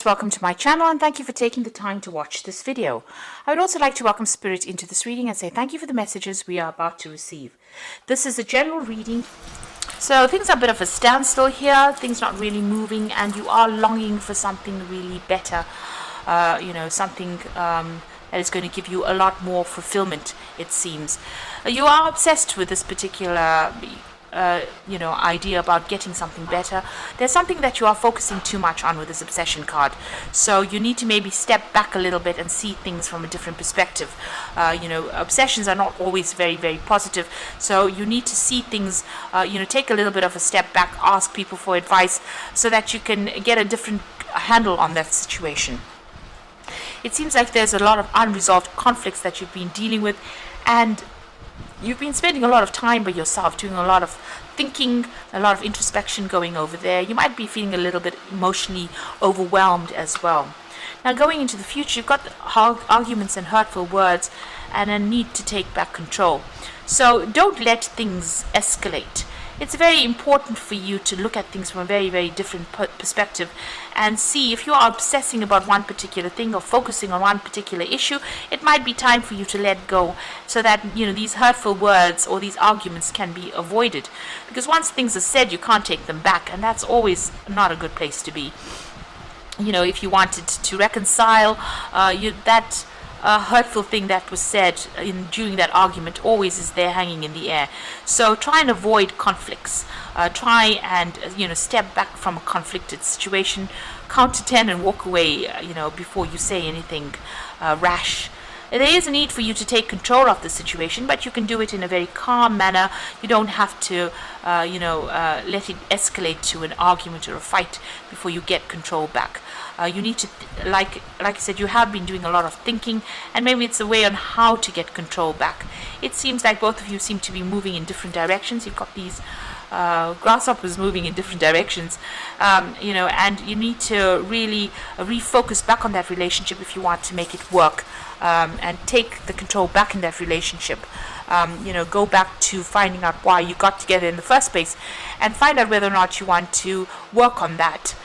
Welcome to my channel and thank you for taking the time to watch this video. I would also like to welcome Spirit into this reading and say thank you for the messages we are about to receive. This is a general reading, so things are a bit of a standstill here, things not really moving, and you are longing for something really better, something that is going to give you a lot more fulfillment, it seems. You are obsessed with this particular idea about getting something better. There's something that you are focusing too much on with this obsession card, so you need to maybe step back a little bit and see things from a different perspective. Obsessions are not always very, very positive, so you need to see things, take a little bit of a step back, ask people for advice so that you can get a different handle on that situation. It seems like there's a lot of unresolved conflicts that you've been dealing with, and you've been spending a lot of time by yourself, doing a lot of thinking, a lot of introspection going over there. You might be feeling a little bit emotionally overwhelmed as well. Now, going into the future, you've got arguments and hurtful words and a need to take back control. So don't let things escalate. It's very important for you to look at things from a very, very different perspective and see if you are obsessing about one particular thing or focusing on one particular issue. It might be time for you to let go so that these hurtful words or these arguments can be avoided, because once things are said, you can't take them back, and that's always not a good place to be. If you wanted to reconcile, that hurtful thing that was said during that argument always is there hanging in the air. So try and avoid conflicts. Try and step back from a conflicted situation, count to 10 and walk away before you say anything rash. There is a need for you to take control of the situation, but you can do it in a very calm manner. You don't have to let it escalate to an argument or a fight before you get control back. You need to, like I said, you have been doing a lot of thinking, and maybe it's a way on how to get control back. It seems like both of you seem to be moving in different directions. You've got these grasshoppers moving in different directions, and you need to really refocus back on that relationship if you want to make it work, and take the control back in that relationship. Go back to finding out why you got together in the first place and find out whether or not you want to work on that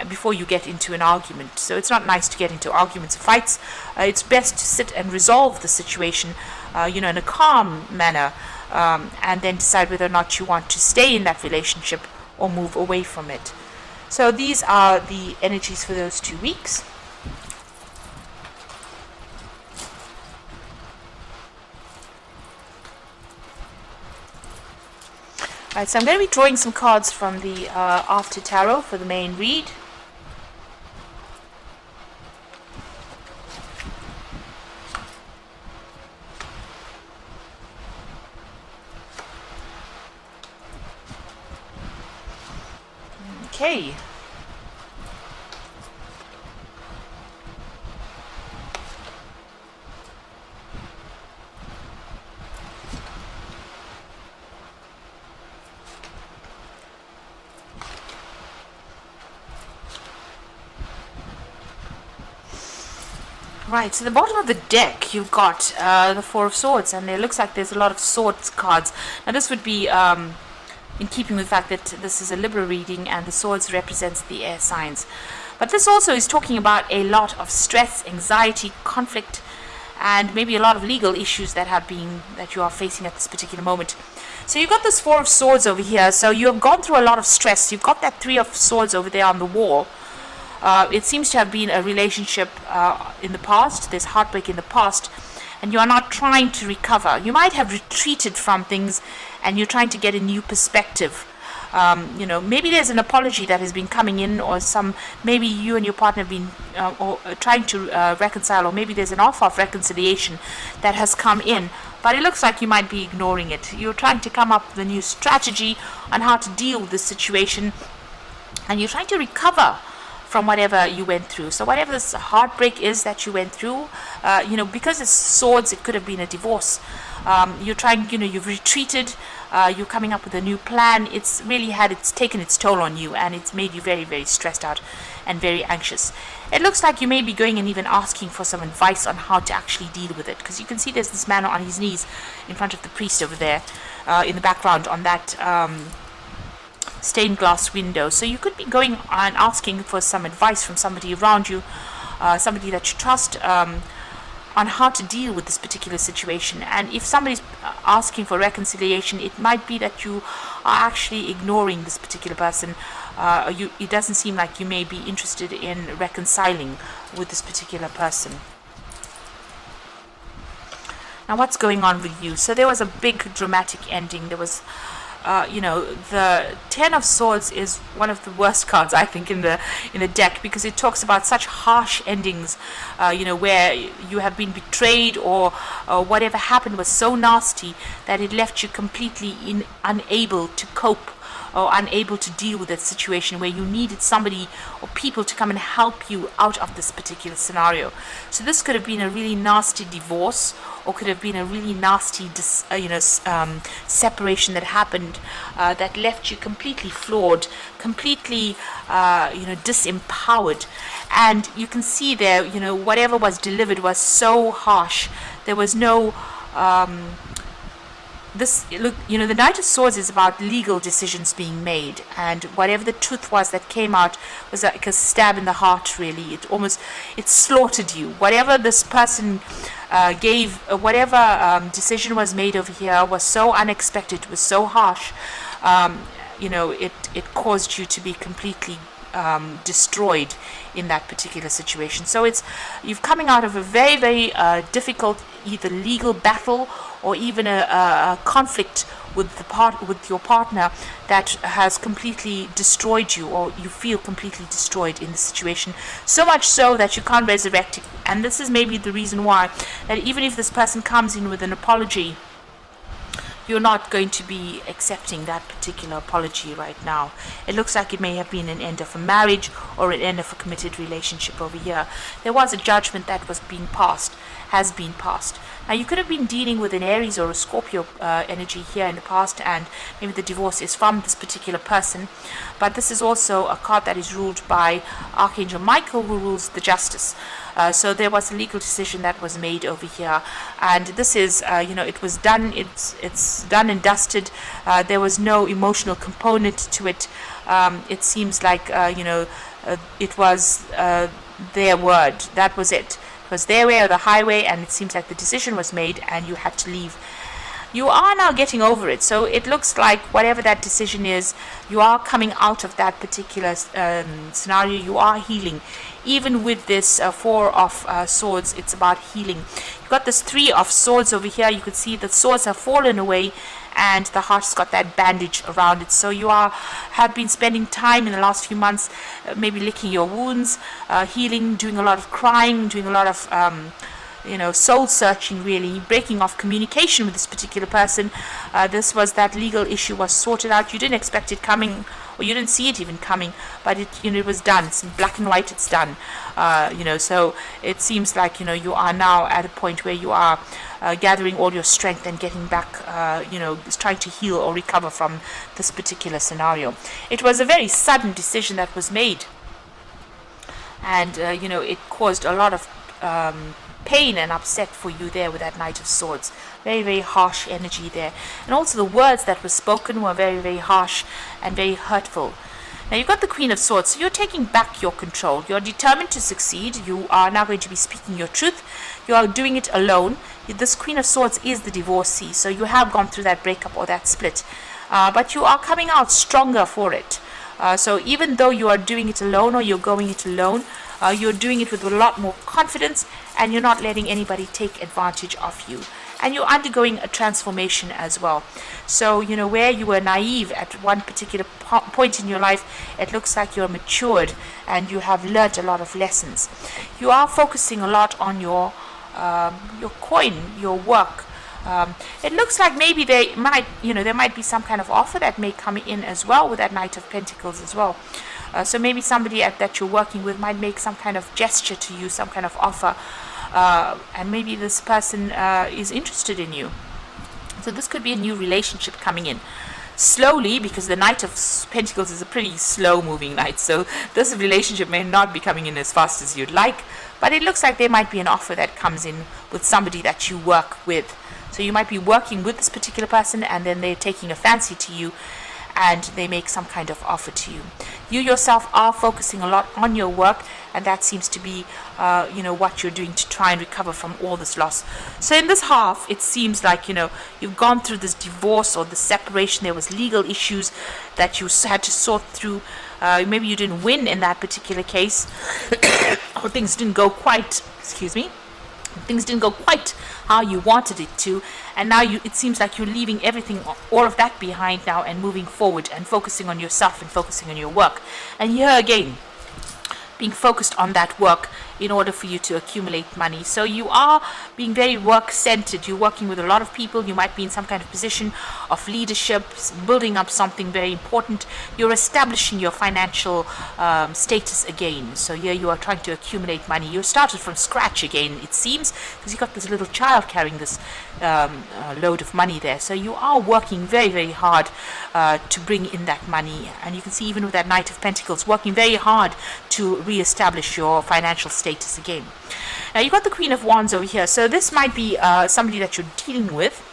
before you get into an argument. So it's not nice to get into arguments or fights. It's best to sit and resolve the situation in a calm manner, and then decide whether or not you want to stay in that relationship or move away from it. So these are the energies for those 2 weeks. Alright, so I'm going to be drawing some cards from the After Tarot for the main read. Okay. Right, so the bottom of the deck, you've got the Four of Swords, and it looks like there's a lot of swords cards. Now this would be in keeping with the fact that this is a Libra reading and the swords represents the air signs. But this also is talking about a lot of stress, anxiety, conflict, and maybe a lot of legal issues that you are facing at this particular moment. So you've got this Four of Swords over here, so you have gone through a lot of stress. You've got that Three of Swords over there on the wall. It seems to have been a relationship in the past. There's heartbreak in the past, and you are not trying to recover. You might have retreated from things, and you're trying to get a new perspective. Maybe there's an apology that has been coming in, or maybe you and your partner have been trying to reconcile, or maybe there's an offer of reconciliation that has come in, but it looks like you might be ignoring it. You're trying to come up with a new strategy on how to deal with this situation, and you're trying to recover from whatever you went through. So whatever this heartbreak is that you went through, because it's swords, it could have been a divorce. You're trying, you've retreated, you're coming up with a new plan. It's really taken its toll on you, and it's made you very, very stressed out and very anxious. It looks like you may be going and even asking for some advice on how to actually deal with it, because you can see there's this man on his knees in front of the priest over there in the background on that stained glass window. So you could be going and asking for some advice from somebody around you, somebody that you trust, on how to deal with this particular situation. And if somebody's asking for reconciliation, it might be that you are actually ignoring this particular person. It doesn't seem like you may be interested in reconciling with this particular person. Now, what's going on with you? So there was a big dramatic ending. There was the Ten of Swords is one of the worst cards, I think, in the deck, because it talks about such harsh endings, where you have been betrayed, or whatever happened was so nasty that it left you completely unable to cope, or unable to deal with that situation, where you needed somebody or people to come and help you out of this particular scenario. So this could have been a really nasty divorce, or could have been a really nasty separation that happened, that left you completely flawed, completely disempowered. And you can see there, whatever was delivered was so harsh. There was no the Knight of Swords is about legal decisions being made, and whatever the truth was that came out was like a stab in the heart, really. It slaughtered you. Whatever this person gave, whatever decision was made over here was so unexpected, was so harsh, it caused you to be completely destroyed in that particular situation. So you're coming out of a very, very difficult either legal battle or even a conflict with your partner that has completely destroyed you, or you feel completely destroyed in the situation, so much so that you can't resurrect it. And this is maybe the reason why, that even if this person comes in with an apology, you're not going to be accepting that particular apology right now. It looks like it may have been an end of a marriage or an end of a committed relationship over here. There was a judgment that has been passed. Now, you could have been dealing with an Aries or a Scorpio energy here in the past, and maybe the divorce is from this particular person. But this is also a card that is ruled by Archangel Michael, who rules the justice. So there was a legal decision that was made over here, and this is, it was done. It's done and dusted. There was no emotional component to it. It seems like it was their word. That was it. It was their way or the highway, and it seems like the decision was made, and you had to leave. You are now getting over it, so it looks like whatever that decision is, you are coming out of that particular scenario. You are healing. Even with this Four of Swords, it's about healing. You've got this Three of Swords over here. You could see the swords have fallen away, and the heart's got that bandage around it. So you have been spending time in the last few months, maybe licking your wounds, healing, doing a lot of crying, doing a lot of soul searching, really, breaking off communication with this particular person. This was that legal issue was sorted out. You didn't expect it coming, or you didn't see it even coming, but it was done. It's in black and white. It's done. So it seems like you are now at a point where you are gathering all your strength and getting back, trying to heal or recover from this particular scenario. It was a very sudden decision that was made, and it caused a lot of pain and upset for you there with that Knight of Swords. Very, very harsh energy there. And also the words that were spoken were very, very harsh and very hurtful. Now you've got the Queen of Swords, so you're taking back your control. You're determined to succeed. You are now going to be speaking your truth. You are doing it alone. This Queen of Swords is the divorcee, so you have gone through that breakup or that split. But you are coming out stronger for it. So even though you are doing it alone, or you're going it alone, you're doing it with a lot more confidence, and you're not letting anybody take advantage of you. And you're undergoing a transformation as well. So, where you were naive at one particular point in your life, it looks like you're matured and you have learned a lot of lessons. You are focusing a lot on your coin, your work. It looks like maybe there might be some kind of offer that may come in as well with that Knight of Pentacles as well. So maybe somebody that you're working with might make some kind of gesture to you, some kind of offer, and maybe this person is interested in you. So this could be a new relationship coming in. Slowly, because the Knight of Pentacles is a pretty slow-moving knight, so this relationship may not be coming in as fast as you'd like, but it looks like there might be an offer that comes in with somebody that you work with. So you might be working with this particular person, and then they're taking a fancy to you, and they make some kind of offer to you. You yourself are focusing a lot on your work, and that seems to be what you're doing to try and recover from all this loss. So in this half, it seems like you've gone through this divorce or the separation. There was legal issues that you had to sort through. Maybe you didn't win in that particular case, or things didn't go quite, things didn't go quite how you wanted it to, and now it seems like you're leaving everything, all of that behind now, and moving forward and focusing on yourself and focusing on your work. And here again, being focused on that work in order for you to accumulate money. So you are being very work-centered. You're working with a lot of people. You might be in some kind of position of leadership, building up something very important. You're establishing your financial status again. So here you are trying to accumulate money. You started from scratch again, it seems, because you got this little child carrying this load of money there. So you are working very, very hard to bring in that money. And you can see even with that Knight of Pentacles, working very hard to re-establish your financial status again. Now you've got the Queen of Wands over here. So this might be somebody that you're dealing with.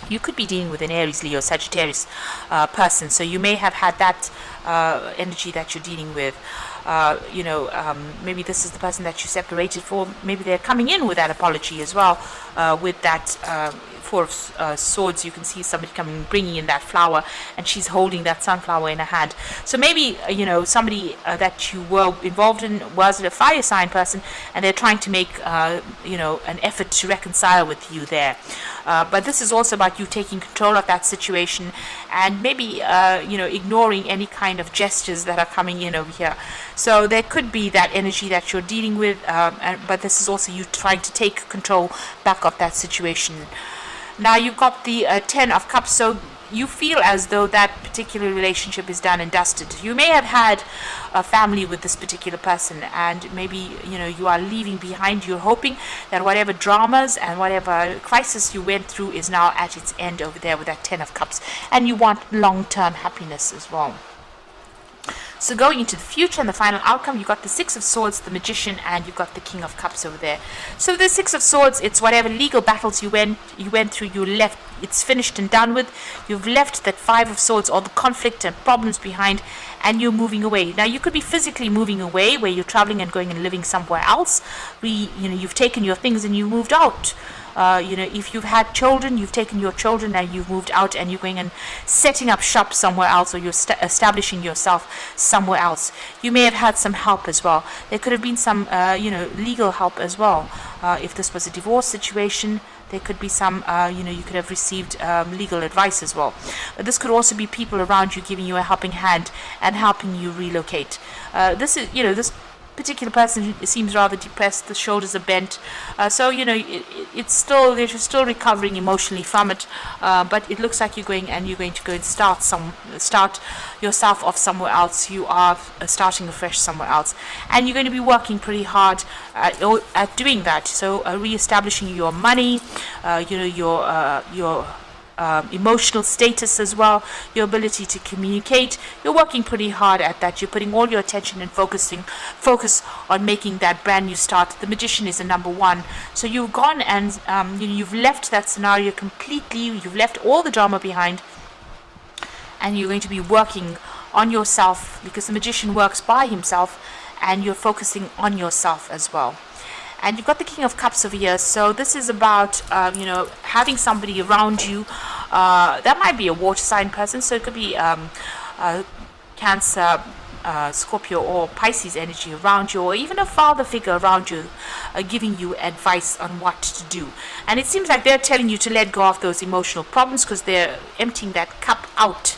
You could be dealing with an Aries, Leo, Sagittarius person. So you may have had that energy that you're dealing with. Maybe this is the person that you separated for. Maybe they're coming in with that apology as well. With that Four of Swords, you can see somebody coming, bringing in that flower, and she's holding that sunflower in her hand. So maybe somebody that you were involved in was a fire sign person, and they're trying to make an effort to reconcile with you there. But this is also about you taking control of that situation, and maybe ignoring any kind of gestures that are coming in over here. So there could be that energy that you're dealing with, but this is also you trying to take control back of that situation. Now you've got the Ten of Cups, so you feel as though that particular relationship is done and dusted. You may have had a family with this particular person, and maybe you are leaving behind. You're hoping that whatever dramas and whatever crisis you went through is now at its end over there with that Ten of Cups, and you want long-term happiness as well. So going into the future and the final outcome, you've got the Six of Swords, the Magician, and you've got the King of Cups over there. So the Six of Swords, it's whatever legal battles you went through, you left, it's finished and done with. You've left that Five of Swords, all the conflict and problems behind, and you're moving away. Now you could be physically moving away, where you're traveling and going and living somewhere else. You've taken your things and you moved out. If you've had children, you've taken your children and you've moved out, and you're going and setting up shop somewhere else, or you're establishing yourself somewhere else. You may have had some help as well. There could have been some, legal help as well. If this was a divorce situation, there could be some, you could have received legal advice as well. But this could also be people around you giving you a helping hand and helping you relocate. This particular person seems rather depressed. The shoulders are bent, so it's still, they're still recovering emotionally from it, but it looks like you're going to go and start yourself off somewhere else. You are starting afresh somewhere else, and you're going to be working pretty hard at doing that. So re-establishing your money, your emotional status as well, your ability to communicate. You're working pretty hard at that. You're putting all your attention and focus on making that brand new start. The Magician is a number one. So you've gone and you've left that scenario completely. You've left all the drama behind, and you're going to be working on yourself, because the Magician works by himself, and you're focusing on yourself as well. And you've got the King of Cups over here. So this is about, having somebody around you. That might be a water sign person. So it could be Cancer, Scorpio, or Pisces energy around you, or even a father figure around you, giving you advice on what to do. And it seems like they're telling you to let go of those emotional problems, because they're emptying that cup out.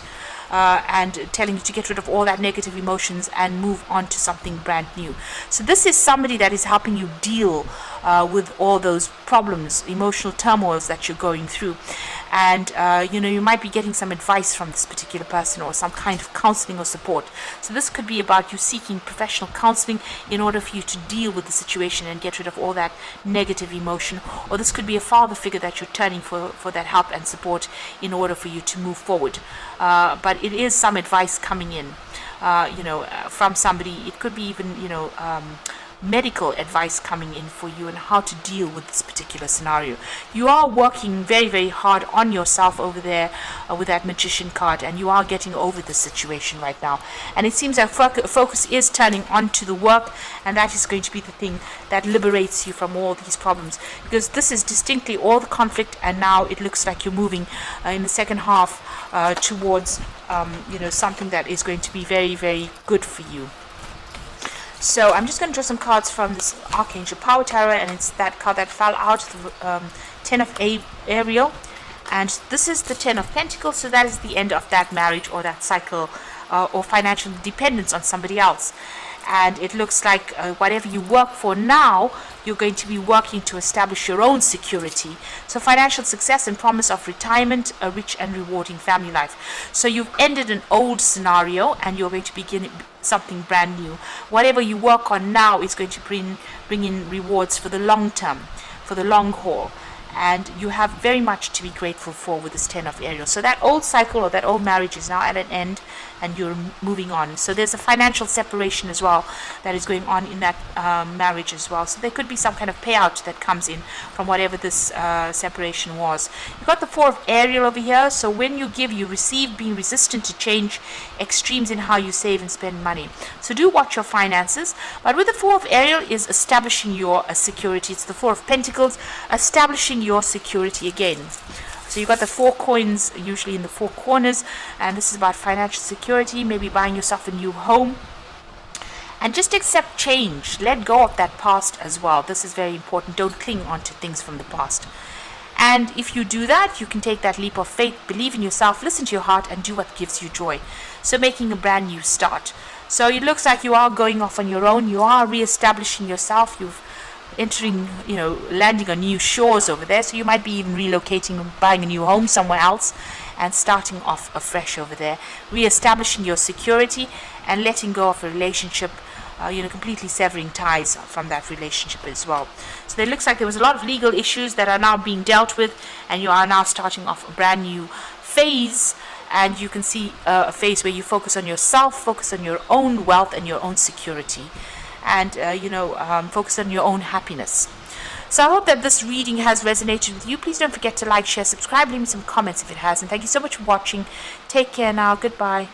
And telling you to get rid of all that negative emotions and move on to something brand new. So this is somebody that is helping you deal with all those problems, emotional turmoils that you're going through. And you might be getting some advice from this particular person, or some kind of counseling or support. So this could be about you seeking professional counseling in order for you to deal with the situation and get rid of all that negative emotion. Or this could be a father figure that you're turning for that help and support in order for you to move forward. But it is some advice coming in, from somebody. It could be even, medical advice coming in for you and how to deal with this particular scenario. You are working very, very hard on yourself over there with that Magician card, and you are getting over the situation right now. And it seems that focus is turning onto the work, and that is going to be the thing that liberates you from all these problems, because this is distinctly all the conflict, and now it looks like you're moving in the second half towards something that is going to be very, very good for you. So I'm just going to draw some cards from this Archangel Power Tarot, and it's that card that fell out, the Ten of Ariel, and this is the Ten of Pentacles, so that is the end of that marriage or that cycle or financial dependence on somebody else. And it looks like whatever you work for now, you're going to be working to establish your own security. So financial success and promise of retirement, a rich and rewarding family life. So you've ended an old scenario and you're going to begin something brand new. Whatever you work on now is going to bring in rewards for the long term, for the long haul. And you have very much to be grateful for with this Ten of Ariel. So that old cycle or that old marriage is now at an end, and you're moving on. So there's a financial separation as well that is going on in that marriage as well. So there could be some kind of payout that comes in from whatever this separation was. You've got the Four of Ariel over here. So when you give, you receive, being resistant to change, extremes in how you save and spend money. So do watch your finances. But with the Four of Ariel is establishing your security. It's the Four of Pentacles, establishing your security again. So you've got the 4 coins usually in the 4 corners, and this is about financial security, maybe buying yourself a new home. And just accept change. Let go of that past as well. This is very important. Don't cling on to things from the past. And if you do that, you can take that leap of faith, believe in yourself, listen to your heart, and do what gives you joy. So making a brand new start. So it looks like you are going off on your own. You are re-establishing yourself. You've entering, landing on new shores over there. So you might be even relocating and buying a new home somewhere else and starting off afresh over there, re-establishing your security and letting go of a relationship, completely severing ties from that relationship as well. So it looks like there was a lot of legal issues that are now being dealt with, and you are now starting off a brand new phase. And you can see a phase where you focus on yourself, focus on your own wealth and your own security, and focus on your own happiness. So I hope that this reading has resonated with you. Please don't forget to like, share, subscribe, leave me some comments if it has, and thank you so much for watching. Take care now. Goodbye.